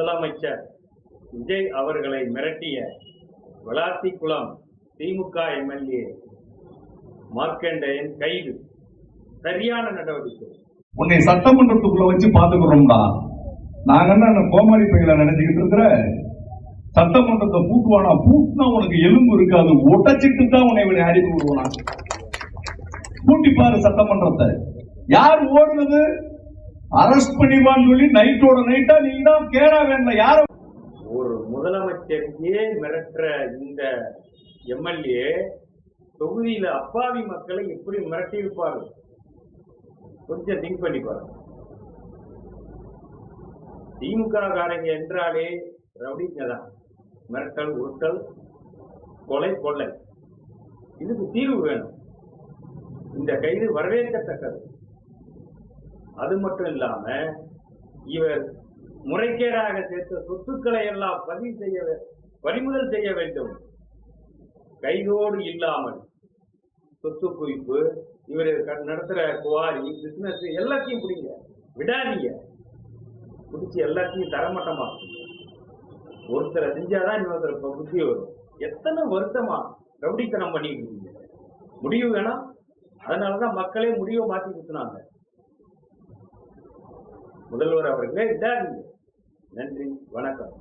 முதலமைச்சர் விஜய் அவர்களை மிரட்டிய விளாத்திக்குளம் திமுக எம்எல்ஏ மார்க்கண்டேயன் கைது சரியான நடவடிக்கை. உன்னை சட்டமன்றத்துக்குள்ள வச்சு பாத்துக்கிறோம்டா. நாங்க என்ன கோமாளி பையில நினைச்சுக்கிட்டு இருக்கிற சட்டமன்றத்தை பூட்டுவானா? பூட்டினா உனக்கு எலும்பு இருக்காது, ஒட்டச்சிட்டு தான் உன்னை இவனை அடித்து விடுவானா. பூட்டி பாரு சட்டமன்றத்தை. யார் ஓடுனது? அரஸ்ட் பண்ணிவான்னு சொல்லி நைட்டோட நைட்டா நீ தான் கேரா வேண்டாம். யார ஒரு முதலமைச்சரையே மிரட்டுற இந்த எம்எல்ஏ தொகுதியில அப்பாவி மக்களை எப்படி மிரட்டி இருப்பாரு? கொஞ்சம் திங்க் பண்ணி பாருங்க. திமுக காரங்க என்றாலே ரவுடிங்க தான். மிரட்டல், உருட்டல், கொலை, கொள்ளை. இதுக்கு தீர்வு வேணும். இந்த கைது வரவேற்கத்தக்கது. அது மட்டும் இல்லாம இவர் முறைகேடாக சேர்த்த சொத்துக்களை எல்லாம் பறிமுதல் செய்ய வேண்டும். கைதோடு இல்லாமல் சொத்து குவிப்பு, இவர் நடத்துற குவாரி பிசினஸ் எல்லாத்தையும் பிடிங்க, விடாதீங்க. பிடிச்சி எல்லாத்தையும் தரமட்டமாக்கும். ஒருத்தரை செஞ்சாதான் இன்னொருத்தர் புத்தி வரும். எத்தனை வருஷமா ரவுடித்தனம் பண்ணிட்டு இருக்கீங்க? முடிவு வேணாம். அதனாலதான் மக்களே முடிவை மாற்றி கொடுத்துனாங்க. முதல்வர் அவர்களே விடாதீங்க. நன்றி, வணக்கம்.